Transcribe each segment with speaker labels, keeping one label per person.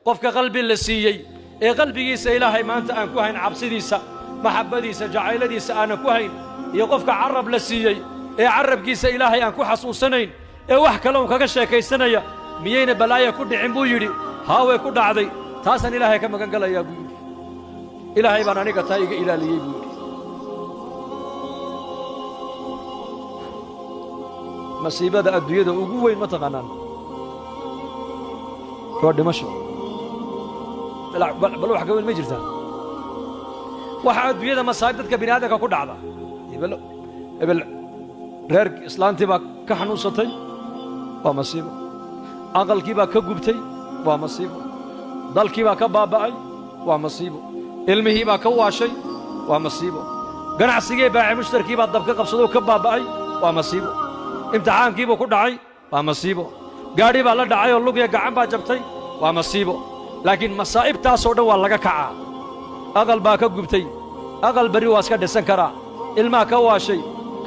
Speaker 1: قفك قلبي لسيي قلبي إلهي ما أنت أن كوهين عبسديسا محبديسا جعيلديسا أنا كوهين قفك عرب لسيي عرب كيس إلهي أن كو حسوسنين وحكا لهم كاكا كيسانيا ميين بلايا كود عمبو يري هاوي كود عدي تاسن إلهي كما كان قال يا بو إلهي بانانيك تايق إلى لي بو مصيبة أدوية دا أقوين ما تغنان كود دمشق بل وحكا وين مجرتان وحا أدوية دا مصايبتك بنادك كود عدا يبل reer islaantii baa ka xanuunsatay waa masiibo aqalkii baa ka gubtay waa masiibo dalkii baa ka baaba'ay waa masiibo ilmihii baa ka waashay waa masiibo ganacsigii baaci mushtarkii baa dabka qabsadoo ka baaba'ay waa masiibo imtixaankii buu ku dhacay waa masiibo gaadhi baa la dhacay oo lug iyo gacan baa jabtay waa masiibo laakiin masaa'ibtaasoo dhan waa laga kacaa aqal baa ka gubtay aqal bari waa iska dhisan karaa ilmaha ka waashay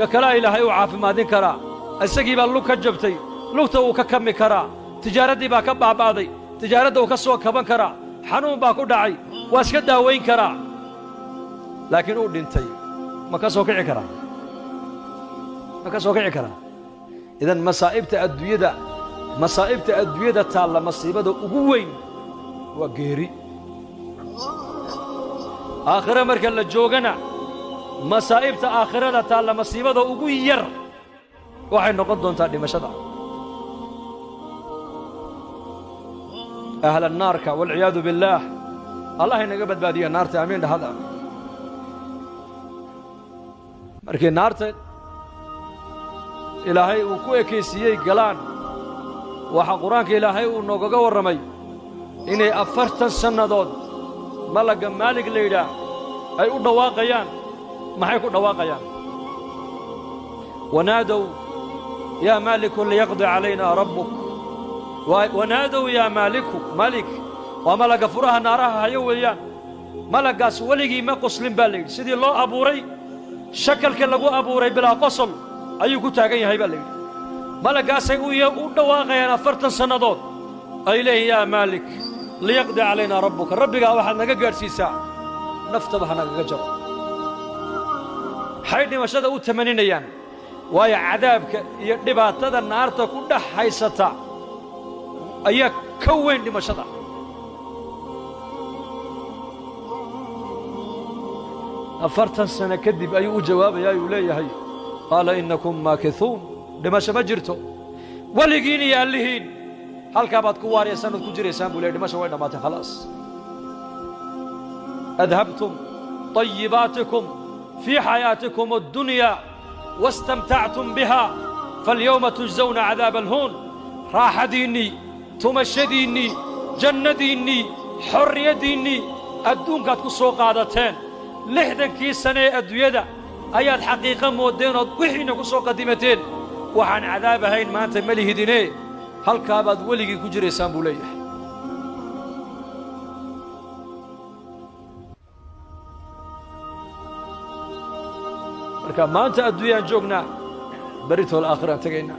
Speaker 1: كلا إلهي وعافي ما دين كرا السجيب اللوك جبتي لوكته وككمي كرا تجارتي باكبع بعضي تجارته وكسوة كمان كرا حنون باكو داعي واسكتها وين كرا لكن أود انتي ما كسوة كعي كرا ما كسوة كعي كرا إذن مصائب تأدوية مصائب تأدوية تعالى مصيبة وين وغيري آخر مركز للجوغنا مصائب آخرة تعالى مصيبة وغير waxay noqon doontaa dhimashada أهل النار والعياذ بالله الله inaga badbaadiyo naarta amiin dhahada markii naarta ilaahay uu ku ekeysiyay galaan waxa quraanka ilaahay uu noogaga waramay inay 40 sanadood malaga maalig leeyda ay u dhawaaqayaan maxay ku dhawaaqayaan ونادوا يا مالك ليقضي علينا ربك ونادوا يا مالك وملك فرها نارها هيويان ملكاس ولغي ما قسلين بالي سيدي الله ابوري شكلك لغو ابوري بلا قسل ايو ku taagan yahay balay ملكاس u dhawaaqayaan 40 sanadood ay leeyahay ya malik liyaqdi علينا ربك rabbiga waxa naga gaarsiisa naftaba naga jaro xaydni washada u tamaninayaan واي عذابك يدباتدا نارتا ku dhaxaysata ayaa ka weyn dhimashada afartan sana kadib ayuu jawaabay ayuu leeyahay qala innakum makithun dhimasho ma jirto waligiin iyo allihiin halka baad ku waariysan ku jireysaan buu leeyahay dhimasho way dhamaatay خلاص adhabtum tayyibatikum fi hayatikum ad-dunya واستمتعتم بها فاليوم تجزون عذاب الهون راحة ديني تمشي ديني جنة ديني حرية ديني الدون قد كسو قادتين لحدا كي سنة أدوية أيات حقيقة مودين وحين كسو قديمتين وعن عذاب هين ما أنت مليه ديني هل كابد ولي كجري سامبوليه ما أنت أدوية جوجنا بريته الآخرة تجينا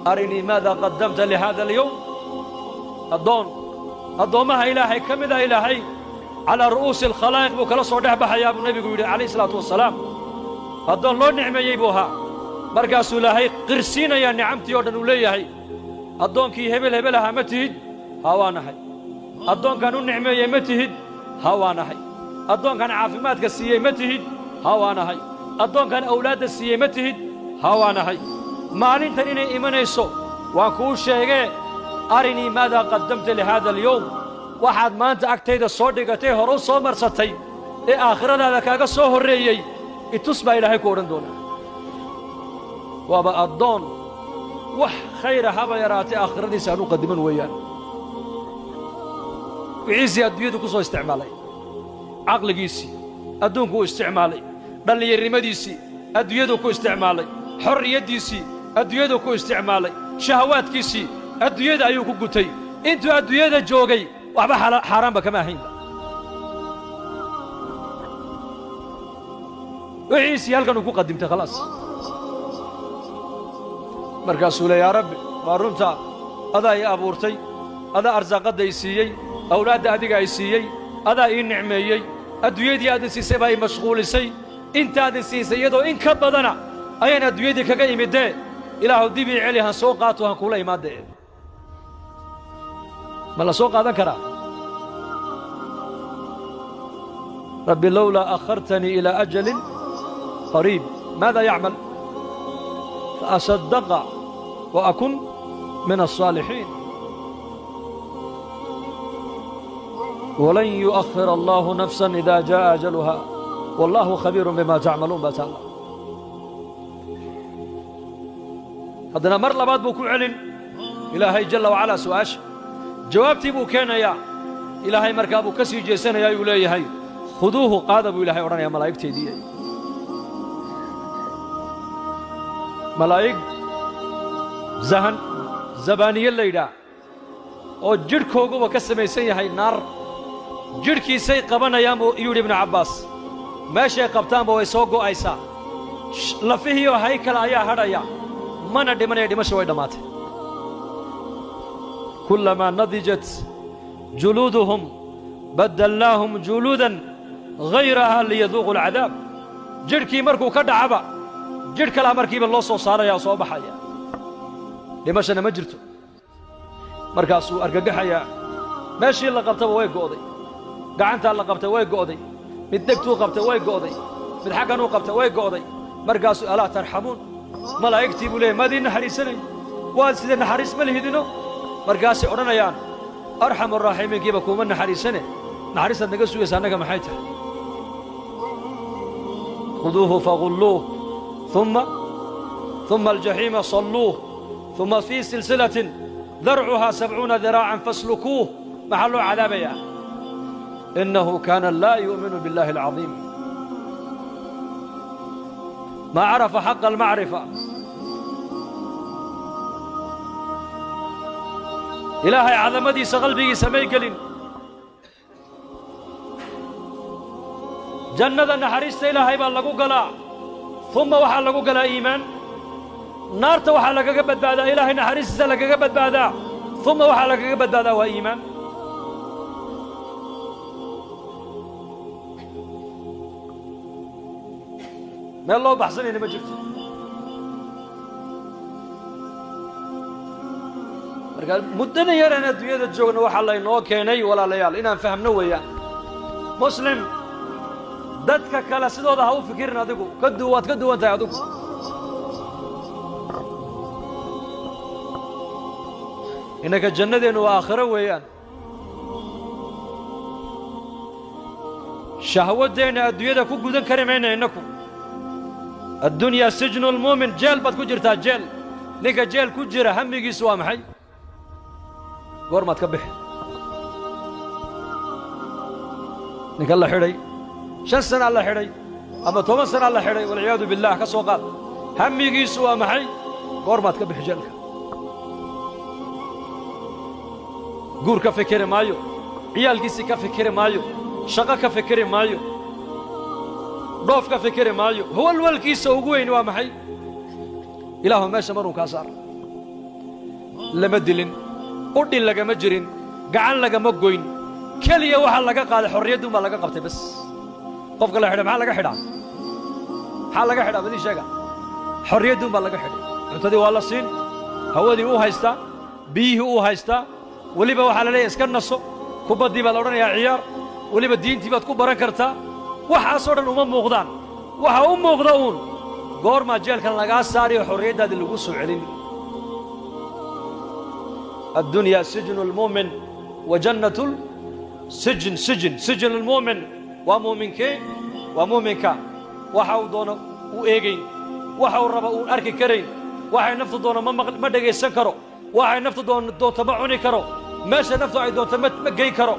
Speaker 1: أرني ماذا قدمت لهذا اليوم الضون ما إلهي كم إذا إلهي على رؤوس الخلائق بكلا صدح بحياة النبي عليه الصلاة والسلام الضون لو نعمة يبوها مركز إلهي قرسينا يا نعمتي ودن وليهي الضون كي هبلها متهد هوانا هي الضون كانوا نعمة يمتهد هوانا هي الضون كان عافمات كسية متهد هوانا هاي الضون كان أولاد السية متهد هوانا هاي مالين تنين إيمانيسو وأكول شيء أرني ماذا قدمت لهذا اليوم واحد ما أنت أكتيد الصديقتي هروس صومر ستي آخرنا لك أقصوه الرئيي اتصبع إلهي كورن دونا وابا الضون خير هبا يراتي آخرني سأنو قدمن ويان وعيزي أدويدو كسو استعمالي عقليسي أدونكو استعمالي بل يرمديسي أدويدكو استعمالي حريتيسي أدويدكو استعمالي شهواتكيسي أدويد أيوكو قتي انتو أدويد جوغي وحبا حرام بكما هين وعيسي هلقا نكو قدمت خلاص مركز سولي يا رب وارمتا adaa ii abuurtay adaa arsaaqadda i siiyey awlaadda adiga ay siiyey adaa ii nicmeeyey adduunyadii aadin siisay baa ii mashquulisay intaadin siisay iyadoo in ka badana ayaan adduunyadii kaga imidee ilaahu dib ii celi han soo qaato han kuula imaadee ma la soo qaadan karaa rabbi lowlaa akhartanii ilaa ajalin qariib maada yacmal faasaddaqa wa akun min alsaalixiin walan yu'akhir allahu nafsan idaa jaa'a ajaluha wallaahu khabiirun bimaa tacmaluun baa taalla haddana mar labaad buu ku celin ilaahay jalla wacalaa su'aasha jawaabtii buu keenayaa ilaahay markaa buu ka sii jeesanayaa ayuu leeyahay khuduuhu qaada buu ilaahay odhanayaa malaa'igteedii malaa'ig zabaaniye la yidhaah oo jidhkooguba ka samaysan yahay naar jidhkiisay qabanayaan buu yidhi ibnu cabbaas meeshay qabtaanba way soo go'aysaa lafihiioo haykala ayaa hadhaya mana dhimanaya dhimasha way dhammaatay kullamaa nadijat juluuduhum baddalnaahum juluudan hayrahaa liyaduuqu alcadaab jidhkii markuu ka dhacaba jidh kalaa markiiba loo soo saaraya oo soo baxaya dhimashana ma jirto markaasuu argagaxayaa meeshii la qabtaba way go'day gacantaa la qabtay way go'day mid degtuu qabtay way go'day mid xagganuu qabtay way go'day markaasuu alaa tarxamuun malaa'igtii buu leeyay maadii naxariisanay waad sidee naxariis ma lihidino markaasay odhanayaan arxamu araaximiinkiiba kuuma naxariisane naxariistaad naga sugaysa annaga maxay tahay khuduuhu fagulluuh ثuma aljaxiima salluuh ثuma fii silsilatin darcuhaa 70 diraacan faslukuuh maxaa loo cadaabayaa innahu kaana laa yu'minu biاllahi alcaظiim ma carafa xaqa almacrifa ilaahay cadamadiisa qalbigiisa may gelin jannada naxariista ilaahay baa lagu galaa uma waxaa lagu galaa iimaan naarta waxaa lagaga badbaadaa ilaahay naxariistiisa lagaga badbaadaa uma waxaa lagaga badbaadaa waa iimaan meel loo baxsanayna ma jirto marka muddadan yaraan adduunyada joogna waxaa laynoo keenay walaalayaal inaan fahmno weeyaan muslim dadka kale sidooda ha u fikirin adigu waad ka duwan tahay adigu innaka jannadeennu waa aakhiro weeyaan shahwaddeenna adduunyada ku gudan kari mayna innaku addunyaa sijnu lmuumin jeel baad ku jirtaa jeel ninka jeel ku jira hamigiisu waa maxay goormaad ka bixi ninka la xidhay 5 sana la xidhay ama 10 sana la xidhay walciyaadu billaah ka soo qaad hamigiisu waa maxay goormaad ka bixi jeelka guur ka fikiri maayo ciyaalkiisii ka fikiri maayo shaqo ka fikiri maayo dhoof ka fikiri maayo howlwalkiisa ugu weyn waa maxay ilaahu meesha maruu kaa saar lama dilin udhin lagama jirin gacan lagama goyn keliya waxaa laga qaaday xorriyadduun baa laga qabtay bas qofka la xidhay maxaa laga xidhaa badii sheega xorriyadduun baa laga xidhay cuntadii waa la siin hawadii uu haystaa biyihii uu haystaa weliba waxaa la leeyahay iska naso kubaddii baa la odhanayaa ciyaar weliba diintii baad ku baran kartaa waxaasoo dhan uma muuqdaan waxa u muuqda uun goormaa jeelkan lagaa saariyo xorriyaddaadii lagu soo celin addunyaa sijnu lmu'min wa jannatu sijnu lmu'min waa muuminkee waa muuminka waxa uu doono uu eegayn waxa uu raba uun arki karayn waxay naftu doono ma dhegaysan karo waxay naftu doonto ma cuni karo meesha naftu ay doonto ma geyn karo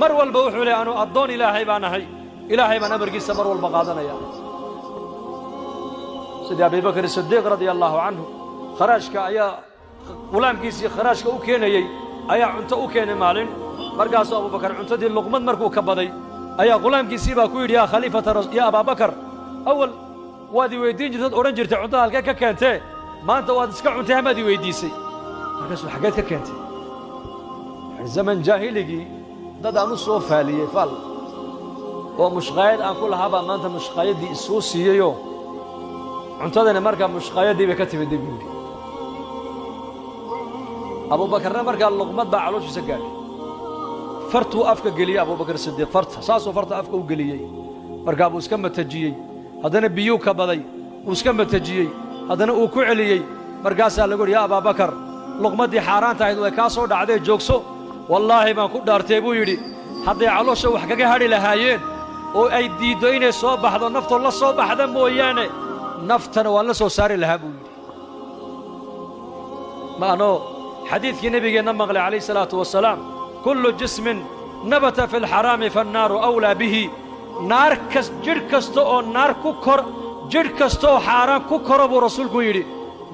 Speaker 1: mar walba wuxuu leeyahay anu addoon ilaahay baan ahay ilaahay baan amarkiisa mar walba qaadanaya sidii abibakr sidiiq radia allaahu canhu kharaashka ayaa gulaamkiisii kharaashka u keenayey ayaa cunto u keenay maalin markaasuu abubakar cuntadii luqmad markuu ka baday ayaa gulaamkiisii baa ku yidhi yaa khaliifata yaa abaabakar awal waad i weyddiin jirtaad odhan jirtay cuntada halkee ka keentee maanta waad iska cuntay hamaad i weyddiisay markaasuu xaggeed ka keentay zaman jaahiligii dad aan u soo faaliyey fal oo mushqaayad aan ku lahaabaa maanta mushqaayaddii isuu siiyeyoo cuntadani markaa mushqaayaddii bay ka timid buu yidhi abuubakarna markaa luqmad baa calooshiisa gaadhay fartuu afka geliyey abuubakar sidiiq farta saasuu farta afka u geliyey markaa buu iska matajiyey haddana biyuu ka baday uu iska matajiyey haddana uu ku celiyey markaasaa lagu yidhi yaa abaabakar luqmaddii xaaraanta ahayd way kaa soo dhacdee joogso wallaahi baan ku dhaartay buu yidhi hadday caloosha wax kaga hadhi lahaayeen oo ay diiddo inay soo baxdo naftoo la soo baxda mooyaane naftana waan la soo saari lahaa buu yidhi ma anoo xadiidkii nebigeenna maqlay calayh salaatu wasalaam kullu jismin nabata fi lxaraami faannaaru awlaa bihi naar jidh kasta oo naar ku kor jidh kasta oo xaaraan ku koro buu rasuulku yidhi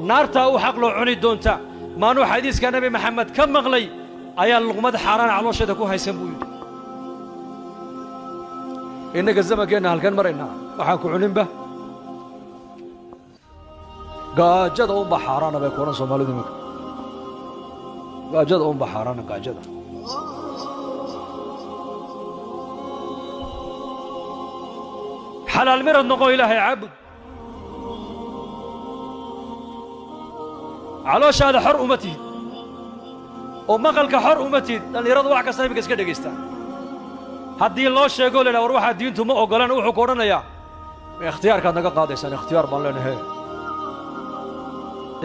Speaker 1: naartaa u xaq loo cuni doonta maanuu xadiiska nebi maxamed ka maqlay ayaa luqmad xaaraan caloosheeda ku haysan buu yidhi innaga zamankeenna halkan maraynaa waxaan ku cuninba gaajada unba xaaraana bay kuodhan soomaalidu iminka gaajada unba xaaraana gaajada xalaal mirad noqo ilaahay caabud calooshaada xor uma tihid oo maqalka xor uma tihid dhallinyaradu wax kasta iminka iska dhegaystaan haddii loo sheego la yidhaha war waxaa diintu ma oggolan wuxuu ku odhanayaa ikhtiyaarkaad naga qaadaysaan ikhtiyaar baan leenahay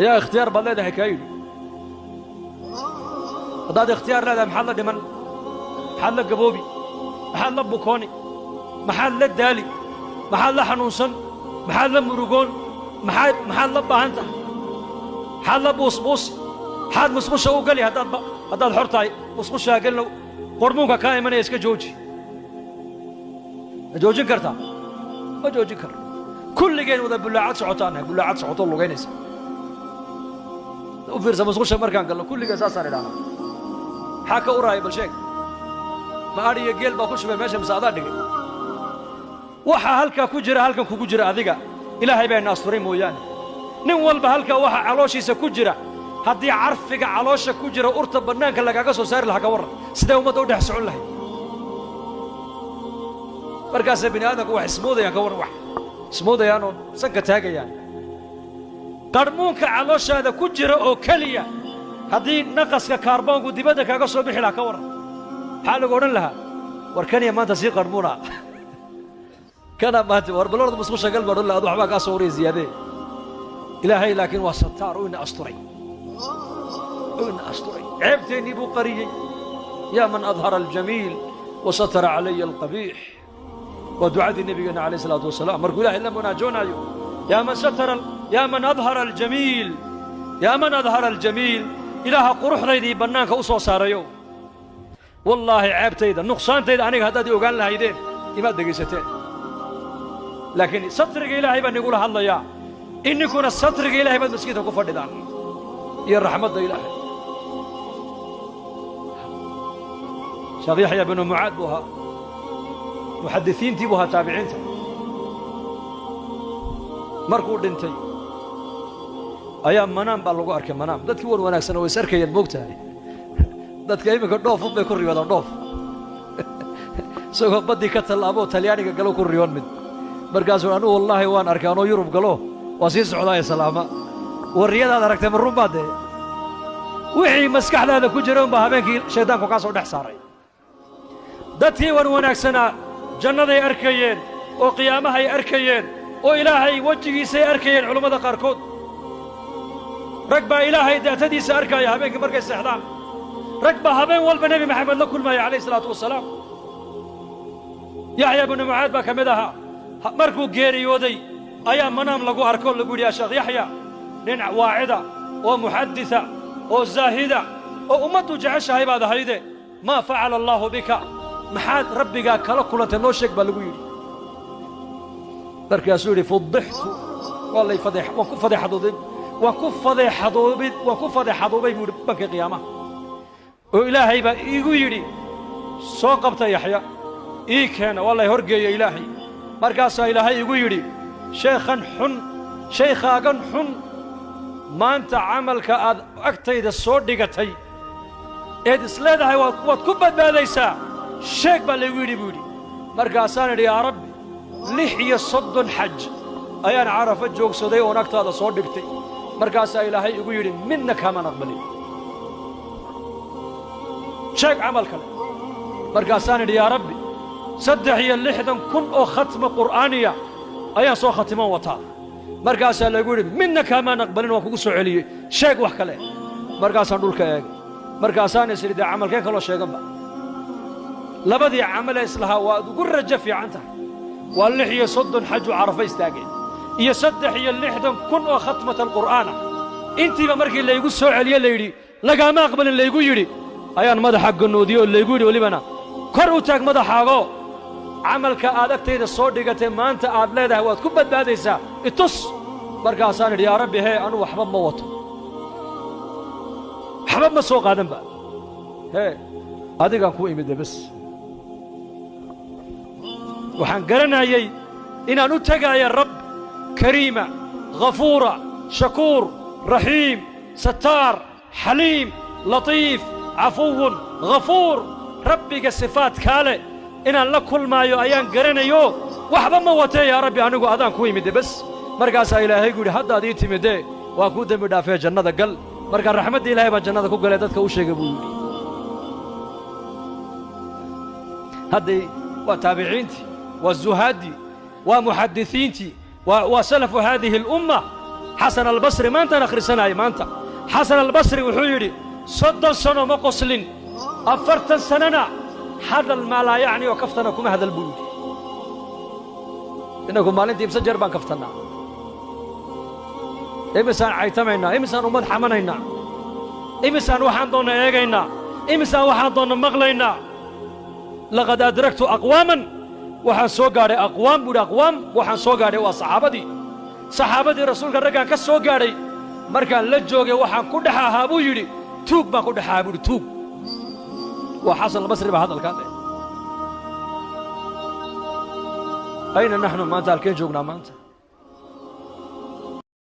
Speaker 1: yaa ikhtiyaar baad leedahay kaa yidhi haddaad ikhtiyaar leedahay maxaad la dhiman maxaad la gaboobi maxaad la bukooni maxaad la daali maxaad la xanuunsan maxaad la murugoon maxaad la baahan tahay maxaad la buusbuusi maxaad musqusha u geli haddaad xor tahay musqushaa gelina qormuunka kaa imanaya iska jooji ma joojin kartaa ma joojin karo kulligeen wada bullaacad socotaan nahay bullaacad socotoo lugaynaysa u fiirsa musqusha markaan galno kulligeen saasaan idhahnaa maxaa ka uraaya bal sheeg ma adhi iyo geel baa ku shubay meesha mise adaa dhigay waxaa halkaa ku jira halkan kugu jira adiga ilaahay baa ina asturay mooyaane nin walba halkaa waxaa calooshiisa ku jira haddii carfiga caloosha ku jira urta bannaanka lagaaga soo saari lahaa ka warran sidee ummadda u dhex socon lahayd markaasay bini aadamku wax ismoodayaan ka warran wax ismoodayaan oo sanka taagayaan qarmuunka calooshaada ku jira oo keliya haddii naqaska kaarboonku dibadda kaaga soo bixi lahaa ka warran maxaa lagu odhan lahaa war kaniya maanta sii qarmuuna kana maanta war balorda musqusha gal baa odhan lahaa adu waxbaa kaa soo waraya ziyaadee ilaahay laakiin waa sataar u ina asturay ceebteennii buu qariyey yaa man adhara aljamiil wasatara calaya alqabiix waa ducadii nebigeenna calayh isalaatu wasalaam markuu ilahay la munaajoonaayo yaa man adhara aljamiil ilaaha quruxdaydii bannaanka u soo saarayo wallaahi ceebtayda nuqsaantayda aniga haddaad i ogaan lahaydeen imaad dhegaysateen laakiin satriga ilaahay baa nigula hadlayaa inninkuna satriga ilahay baad maskiinta ku fadhidaan iyo raxmadda ilaahay sheekh yaxya binu mucaad buu ahaa muxadisiintii buu ahaa taabiciinta markuu dhintay ayaa manaam baa lagu arkay manaam dadkii wan wanaagsan oo is arkayeen moogtahay dadka iminka dhoofun bay ku riyoodaan dhoof isagoo baddii ka tallaaboo talyaaniga galo ku riyoon mid markaasuu anugu wallaahi waan arkay anoo yurub galo waa sii socdaaya salaama warriyadaad aragtay ma run baa dee wixii maskaxdaada ku jira unbaa habeenkii shayddaanku kaa soo dhex saaray dadkii wan wanaagsanaa jannaday arkayeen oo qiyaamahay arkayeen oo ilaahay wejigiisay arkayeen culummada qaarkood rag baa ilaahay daatadiisa arkaaya habeenkii markay seexdaan rag baa habeen walba nebi maxamed la kulmaya calayh salaatu wasalaam yaxya binu mucaad baa ka mid ahaa markuu geeriyooday ayaa manaam lagu arko lagu yidhi yaa sheekh yaxya nin waacida oo muxadisa oo zaahida oo ummaddu jeceshahay baad ahayde maa facala allaahu bika maxaad rabbigaa kala kulantay noo sheeg baa lagu yidhi markaasuu yidhi fudixtu waa lay waan ku fadeexadoobay buu yidhi banka qiyaamaha oo ilaahay baa iigu yidhi soo qabta yaxya ii keena waa lay horgeeya ilaahay markaasaa ilaahay igu yidhi sheekhan xun shaykhaagan xun maanta camalka aad agtayda soo dhigatay eed isleedahay waad ku badbaadaysaa sheeg baa laygu yidhi buu yidhi markaasaan idhi yaa rabbi 36 xaj ayaan carafa joogsaday oon agtaada soo dhigtay markaasaa ilaahay igu yidhi midna kaamaan aqbalin sheeg camal kale markaasaan idhi yaa rabbi 63,000 oo khatma qur'aaniya ayaan soo khatiman wataa markaasaa laygu yidhi midna kaamaan aqbalin waan kugu soo celiyey sheeg wax kale markaasaan dhulka eegay markaasaan is idhi dee camalkeen kaloo sheeganba labadii camalee islahaa waad ugu rajo fiican tahay waa 36 xaju carafa istaageen iyo 63,000 oo khatmata alqur'aana intiiba markii laygu soo celiye layidhi lagaama aqbalin laygu yidhi ayaan madaxa gannoodiyey oo laygu yidhi welibana kor u taag madaxaago camalka aad agtayda soo dhigatay maanta aad leedahay waad ku badbaadaysaa itus markaasaan idhi yaa rabbi hee anu waxba ma wato waxba ma soo qaadanba hee adigaan kuu imide bas waxaan garanayay inaan u tegaayo rab kariima ghafuura shakuur raxiim sataar xaliim latiif cafuwun ghafuur rabbiga sifaadkaa leh inaan la kulmaayo ayaan garanayo waxba ma watee yaa rabbi anigu adaan ku imide bas markaasaa ilaahay gu yidhi haddaad ii timidee waa kuu dembi dhaafee jannada gal markaa raxmadda ilaahay baan jannada ku galee dadka u sheegay buu yidhi hadday waa taabiciintii waa zuhaaddii waa muxadisiintii waa salafu haadihi alumma xasan albasri maantaan akhrisanaayo maanta xasan albasri wuxuu yidhi 30 sano ma qoslin 40 sanana hadal maa laa yacni oo kaftana kuma hadal buu yidhi innagu maalintii imse jeer baan kaftannaa imisaan caytamaynaa imisaan ummad xamanaynaa imisaan waxaan doonna eegaynaa imisaan waxaan doonna maqlaynaa laqad adragtu aqwaaman waxaan soo gaadhay aqwaam buu yidhi aqwaam waxaan soo gaadhay waa saxaabadii rasuulka raggaan ka soo gaadhay markaan la joogay waxaan ku dhex ahaa buu yidhi tuug baan ku dhex ahaa buu yidhi tuug waa xasan albasri baa hadalkaa leh ayna naxnu maanta halkeen joognaa maanta